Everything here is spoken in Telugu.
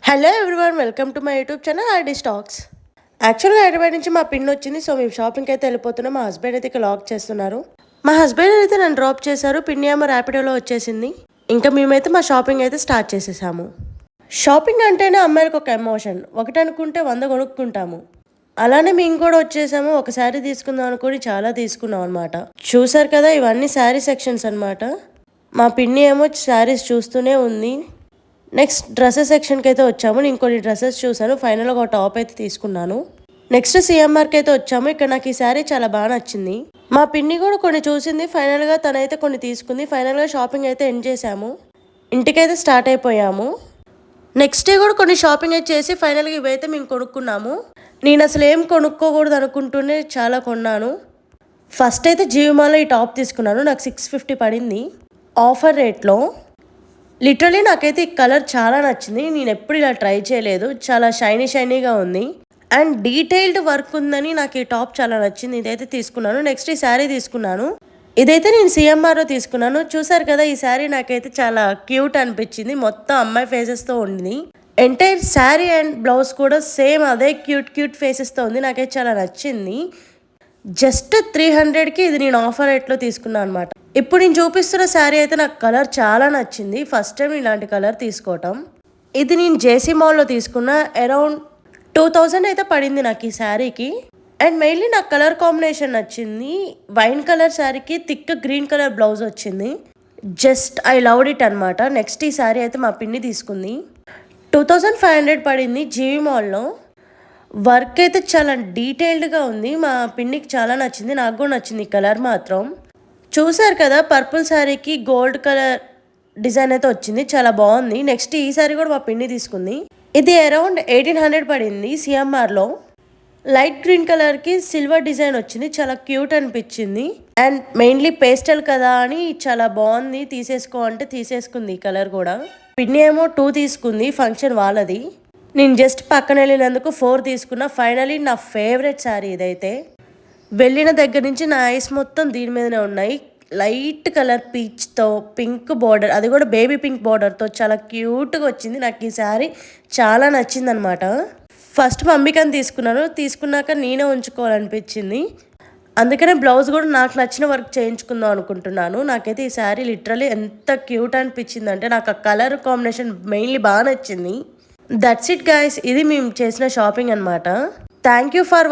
Hello everyone, welcome to my YouTube channel RD stocks. యాక్చువల్గా హైదరాబాద్ నుంచి మా పిన్ వచ్చింది. సో మేము షాపింగ్కి అయితే వెళ్ళిపోతున్నాం. మా హస్బెండ్ అయితే ఇక్కడ లాక్ చేస్తున్నారు. మా హస్బెండ్ అయితే నన్ను డ్రాప్ చేశారు. పిన్ ఏమో ర్యాపిడోలో వచ్చేసింది. ఇంకా మేమైతే మా షాపింగ్ అయితే స్టార్ట్ చేసేసాము. షాపింగ్ అంటేనే అమ్మాయిలకు ఒక ఎమోషన్. ఒకటి అనుకుంటే 100 కొనుక్కుంటాము. అలానే మేము కూడా వచ్చేసాము. ఒక శారీ తీసుకుందాం అనుకుని చాలా తీసుకున్నాం అనమాట. చూసారు కదా, ఇవన్నీ శారీ సెక్షన్స్ అనమాట. మా పిన్ని ఏమో శారీస్ చూస్తూనే ఉంది. నెక్స్ట్ డ్రెస్సెస్ సెక్షన్కి అయితే వచ్చాము. నేను కొన్ని డ్రెస్సెస్ చూసాను. ఫైనల్గా ఒక టాప్ అయితే తీసుకున్నాను. నెక్స్ట్ సిఎంఆర్కి అయితే వచ్చాము. ఇక్కడ నాకు ఈ శారీ చాలా బాగా నచ్చింది. మా పిన్ని కూడా కొన్ని చూసింది. ఫైనల్గా తనైతే కొన్ని తీసుకుంది. ఫైనల్గా షాపింగ్ అయితే ఎండ్ చేసాము. ఇంటికైతే స్టార్ట్ అయిపోయాము. నెక్స్ట్ డే కూడా కొన్ని షాపింగ్ అయితే చేసి ఫైనల్గా ఇవైతే మేము కొనుక్కున్నాము. నేను అసలు ఏం కొనుక్కోకూడదు అనుకుంటూనే చాలా కొన్నాను. ఫస్ట్ అయితే జీవిమాలో ఈ టాప్ తీసుకున్నాను. నాకు 650 పడింది ఆఫర్ రేట్లో. లిటరలీ నాకైతే ఈ కలర్ చాలా నచ్చింది. నేను ఎప్పుడు ఇలా ట్రై చేయలేదు. చాలా షైనీగా ఉంది అండ్ డీటెయిల్డ్ వర్క్ ఉందని నాకు ఈ టాప్ చాలా నచ్చింది. ఇదైతే తీసుకున్నాను. నెక్స్ట్ ఈ శారీ తీసుకున్నాను. ఇదైతే నేను సిఎంఆర్లో తీసుకున్నాను. చూసారు కదా, ఈ శారీ నాకైతే చాలా క్యూట్ అనిపించింది. మొత్తం అమ్మాయి ఫేసెస్తో ఉంది. ఎంటైర్ శారీ అండ్ బ్లౌజ్ కూడా సేమ్ అదే క్యూట్ ఫేసెస్తో ఉంది. నాకైతే చాలా నచ్చింది. జస్ట్ 300కి ఇది నేను ఆఫర్ రేట్లో తీసుకున్నాను అనమాట. ఇప్పుడు నేను చూపిస్తున్న శారీ అయితే నాకు కలర్ చాలా నచ్చింది. ఫస్ట్ టైం ఇలాంటి కలర్ తీసుకోవటం. ఇది నేను జేసీ మాల్లో తీసుకున్న. అరౌండ్ 2000 అయితే పడింది నాకు ఈ శారీకి. అండ్ మెయిన్లీ నాకు కలర్ కాంబినేషన్ నచ్చింది. వైన్ కలర్ శారీకి థిక్ గ్రీన్ కలర్ బ్లౌజ్ వచ్చింది. జస్ట్ ఐ లవ్డ్ ఇట్ అనమాట. నెక్స్ట్ ఈ శారీ అయితే మా పిన్ని తీసుకుంది. 2500 పడింది జీవి మాల్లో. వర్క్ అయితే చాలా డీటెయిల్డ్గా ఉంది. మా పిన్నికి చాలా నచ్చింది. నాకు కూడా నచ్చింది ఈ కలర్ మాత్రం. చూసారు కదా, పర్పుల్ శారీకి గోల్డ్ కలర్ డిజైన్ అయితే వచ్చింది. చాలా బాగుంది. నెక్స్ట్ ఈ శారీ కూడా మా పిన్ని తీసుకుంది. ఇది అరౌండ్ 1800 పడింది సిఎంఆర్లో. లైట్ గ్రీన్ కలర్కి సిల్వర్ డిజైన్ వచ్చింది. చాలా క్యూట్ అనిపించింది. అండ్ మెయిన్లీ పేస్టల్ కదా అని చాలా బాగుంది. తీసేసుకో అంటే తీసేసుకుంది ఈ కలర్ కూడా. పిన్ని ఏమో 2 తీసుకుంది. ఫంక్షన్ వాళ్ళది. నేను జస్ట్ పక్కన వెళ్ళినందుకు 4 తీసుకున్నా. ఫైనలీ నా ఫేవరెట్ శారీ ఇదైతే. వెళ్ళిన దగ్గర నుంచి నా ఐస్ మొత్తం దీని మీదనే ఉన్నాయి. లైట్ కలర్ పీచ్తో పింక్ బార్డర్, అది కూడా బేబీ పింక్ బార్డర్తో చాలా క్యూట్గా వచ్చింది. నాకు ఈ శారీ చాలా నచ్చింది అనమాట. ఫస్ట్ మమ్మీకని తీసుకున్నాక నేనే ఉంచుకోవాలనిపించింది. అందుకనే బ్లౌజ్ కూడా నాకు నచ్చిన వర్క్ చేయించుకుందాం అనుకుంటున్నాను. నాకైతే ఈ శారీ లిటరలీ ఎంత క్యూట్ అనిపించింది అంటే నాకు ఆ కలర్ కాంబినేషన్ మెయిన్లీ బాగా నచ్చింది. That's it guys. ఇది మేము చేసిన షాపింగ్ అనమాట. Thank you for